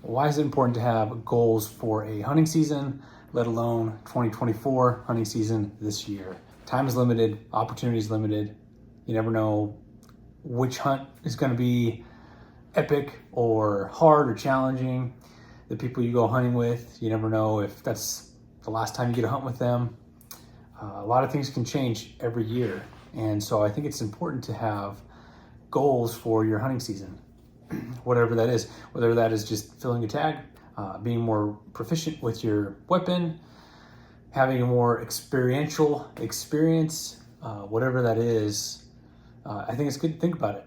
Why is it important to have goals for a hunting season, let alone 2024 hunting season this year? Time is limited, opportunity is limited. You never know which hunt is going to be epic or hard or challenging. The people you go hunting with, you never know if that's the last time you get to hunt with them. A lot of things can change every year. And so I think it's important to have goals for your hunting season, whatever that is, whether that is just filling a tag, being more proficient with your weapon, having a more experiential experience, whatever that is. I think it's good to think about it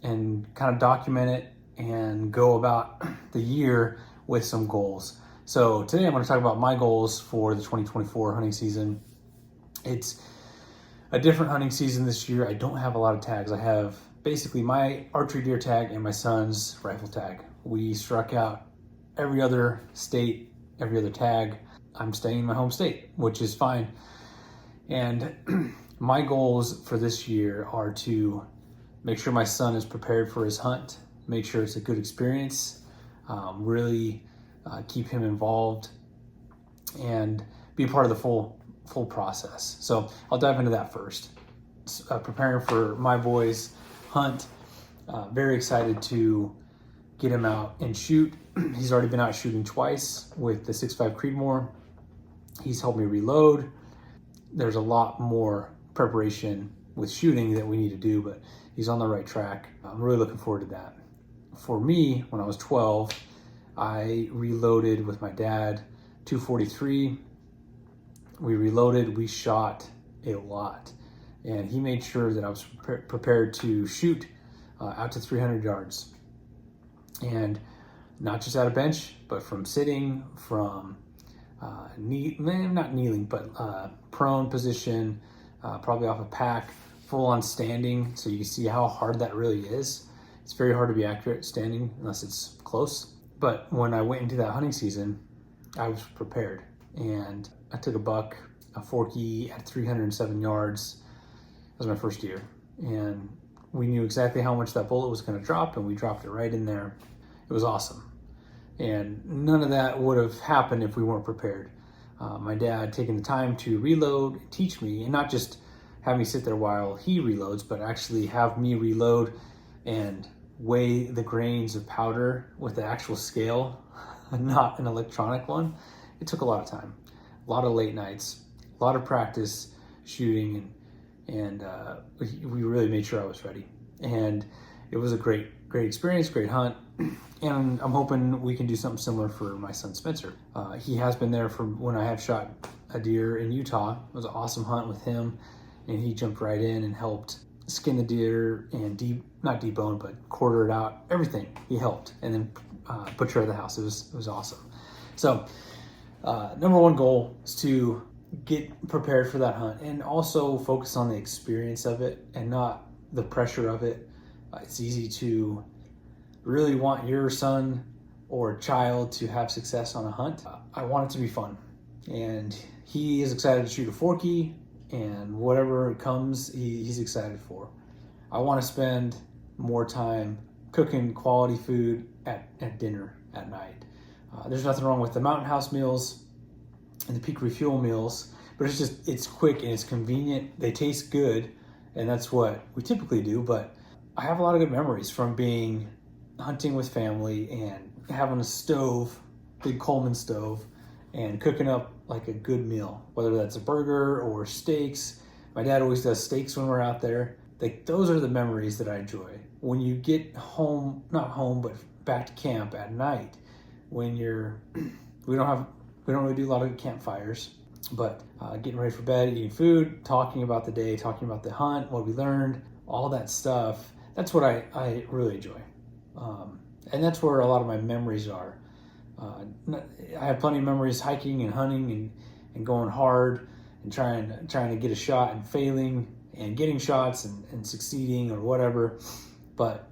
and kind of document it and go about the year with some goals. So today I'm going to talk about my goals for the 2024 hunting season. It's a different hunting season this year. I don't have a lot of tags. I have basically my archery deer tag and my son's rifle tag. We struck out every other state, every other tag. I'm staying in my home state, which is fine. And my goals for this year are to make sure my son is prepared for his hunt, make sure it's a good experience, really keep him involved and be part of the full process. So I'll dive into that first. Preparing for my boy's hunt, very excited to get him out and shoot. He's already been out shooting twice with the 6.5 Creedmoor. He's helped me reload. There's a lot more preparation with shooting that we need to do, but he's on the right track. I'm really looking forward to that. For me, when I was 12, I reloaded with my dad, 243. We reloaded, we shot a lot, and he made sure that I was prepared to shoot out to 300 yards. And not just at a bench, but from sitting, from not kneeling, but prone position, probably off a pack, full on standing. So you can see how hard that really is. It's very hard to be accurate standing unless it's close. But when I went into that hunting season, I was prepared. And I took a buck, a Forky at 307 yards. That was my first year. And we knew exactly how much that bullet was going to drop, and we dropped it right in there. It was awesome. And none of that would have happened if we weren't prepared. My dad taking the time to reload, teach me, and not just have me sit there while he reloads, but actually have me reload and weigh the grains of powder with the actual scale, not an electronic one. It took a lot of time, a lot of late nights, a lot of practice shooting, and we really made sure I was ready. And it was a great experience, great hunt. And I'm hoping we can do something similar for my son Spencer. He has been there from when I have shot a deer in Utah. It was an awesome hunt with him, and he jumped right in and helped skin the deer and not debone, but quarter it out. Everything he helped, and then butcher at the house. It was awesome. So number one goal is to get prepared for that hunt, and also focus on the experience of it and not the pressure of it. It's easy to really want your son or child to have success on a hunt. I want it to be fun, and he is excited to shoot a Forky, and whatever comes, he's excited for. I want to spend more time cooking quality food at dinner at night. There's nothing wrong with the Mountain House meals and the Peak Refuel meals, but it's quick and it's convenient. They taste good, and that's what we typically do. But I have a lot of good memories from being hunting with family and having a stove, big Coleman stove, and cooking up like a good meal, whether that's a burger or steaks. My dad always does steaks when we're out there. Like, those are the memories that I enjoy. When you get home, not home, but back to camp at night, when we don't really do a lot of campfires, but getting ready for bed, eating food, talking about the day, talking about the hunt, what we learned, all that stuff. That's what I really enjoy. And that's where a lot of my memories are. I have plenty of memories hiking and hunting and going hard and trying to get a shot and failing and getting shots and succeeding or whatever. But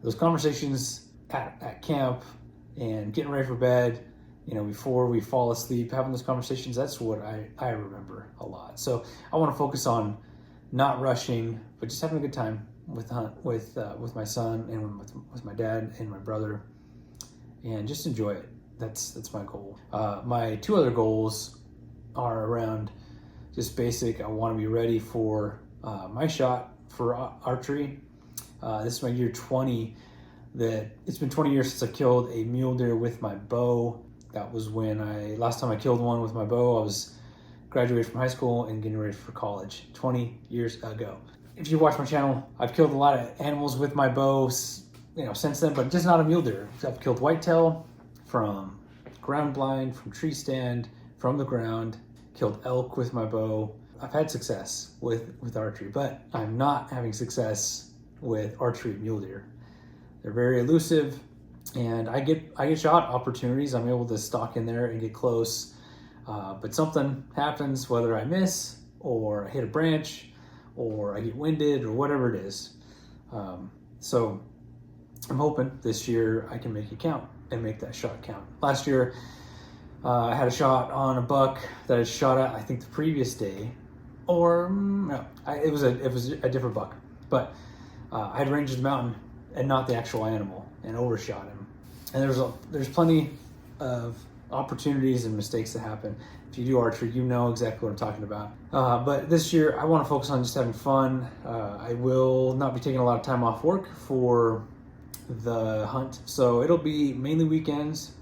those conversations at camp and getting ready for bed, before we fall asleep, having those conversations, that's what I remember a lot. So I want to focus on not rushing, but just having a good time with the hunt with my son and with my dad and my brother, and just enjoy it. That's my goal. My two other goals are around just basic. I want to be ready for my shot for archery. This is my year 20. It's been 20 years since I killed a mule deer with my bow. That was when last time I killed one with my bow. I was graduated from high school and getting ready for college 20 years ago. If you watch my channel, I've killed a lot of animals with my bow, since then, but just not a mule deer. I've killed whitetail from ground blind, from tree stand, from the ground, killed elk with my bow. I've had success with archery, but I'm not having success with archery mule deer. They're very elusive, and I get shot opportunities. I'm able to stalk in there and get close, but something happens, whether I miss or I hit a branch or I get winded or whatever it is. So I'm hoping this year I can make it count and make that shot count. Last year, I had a shot on a buck that I shot at, I think, the previous day, or no, it was a different buck, but I had ranged the mountain and not the actual animal and overshot him. And there's plenty of opportunities and mistakes that happen. If you do archery, you know exactly what I'm talking about. But this year, I want to focus on just having fun. I will not be taking a lot of time off work for the hunt, so it'll be mainly weekends.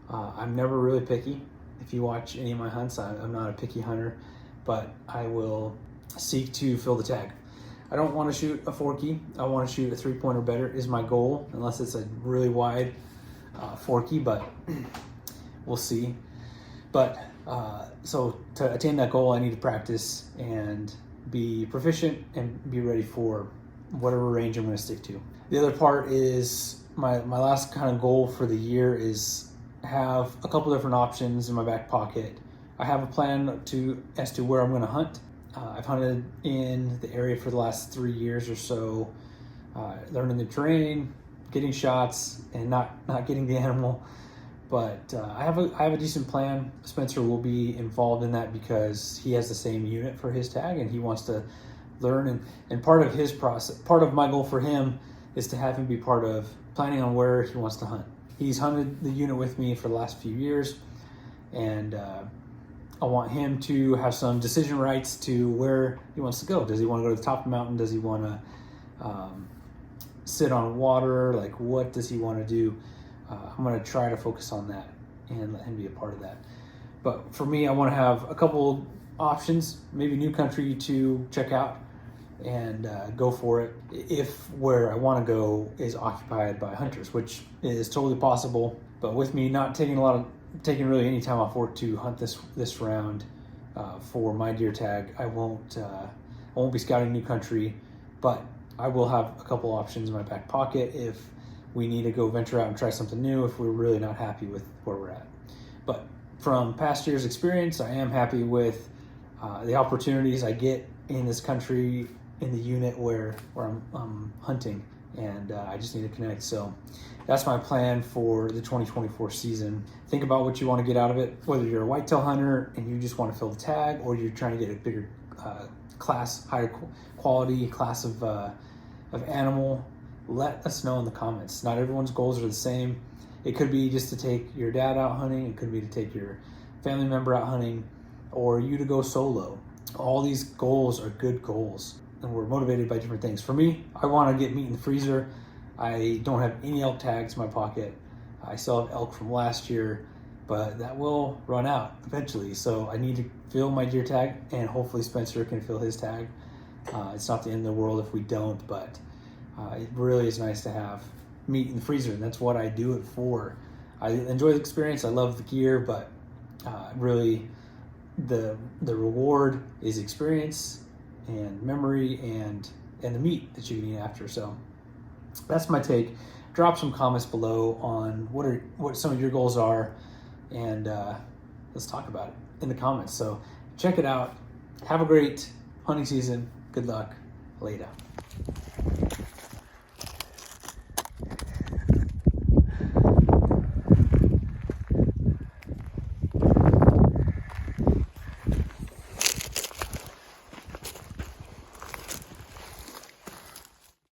I'm never really picky. If you watch any of my hunts, I'm not a picky hunter, but I will seek to fill the tag. I don't want to shoot a forky. I want to shoot a 3-point or better is my goal, unless it's a really wide forky, but we'll see. But so to attain that goal, I need to practice and be proficient and be ready for whatever range I'm going to stick to. The other part is my last kind of goal for the year is have a couple different options in my back pocket. I have a plan as to where I'm going to hunt. I've hunted in the area for the last 3 years or so, learning the terrain, getting shots, and not getting the animal. But I have a decent plan. Spencer will be involved in that because he has the same unit for his tag and he wants to learn. And part of his process, part of my goal for him is to have him be part of planning on where he wants to hunt. He's hunted the unit with me for the last few years, and I want him to have some decision rights to where he wants to go. Does he want to go to the top of the mountain? Does he want to sit on water? Like, what does he want to do? I'm going to try to focus on that and let him be a part of that. But for me, I want to have a couple options, maybe new country to check out and go for it if where I want to go is occupied by hunters, which is totally possible. But with me not taking really any time off work to hunt this round for my deer tag, I won't be scouting new country, but I will have a couple options in my back pocket if we need to go venture out and try something new if we're really not happy with where we're at. But from past years' experience, I am happy with the opportunities I get in this country in the unit where I'm hunting, and I just need to connect. So that's my plan for the 2024 season. Think about what you want to get out of it, whether you're a whitetail hunter and you just want to fill the tag, or you're trying to get a bigger class, higher quality class of animal. Let us know in the comments. Not everyone's goals are the same. It could be just to take your dad out hunting. It could be to take your family member out hunting, or you to go solo. All these goals are good goals, and we're motivated by different things. For me, I want to get meat in the freezer. I don't have any elk tags in my pocket. I still have elk from last year, but that will run out eventually. So I need to fill my deer tag, and hopefully Spencer can fill his tag. It's not the end of the world if we don't, but it really is nice to have meat in the freezer, and that's what I do it for. I enjoy the experience. I love the gear, but really the reward is experience and memory and the meat that you can eat after. So that's my take. Drop some comments below on what some of your goals are, and let's talk about it in the comments. So check it out. Have a great hunting season. Good luck. Later.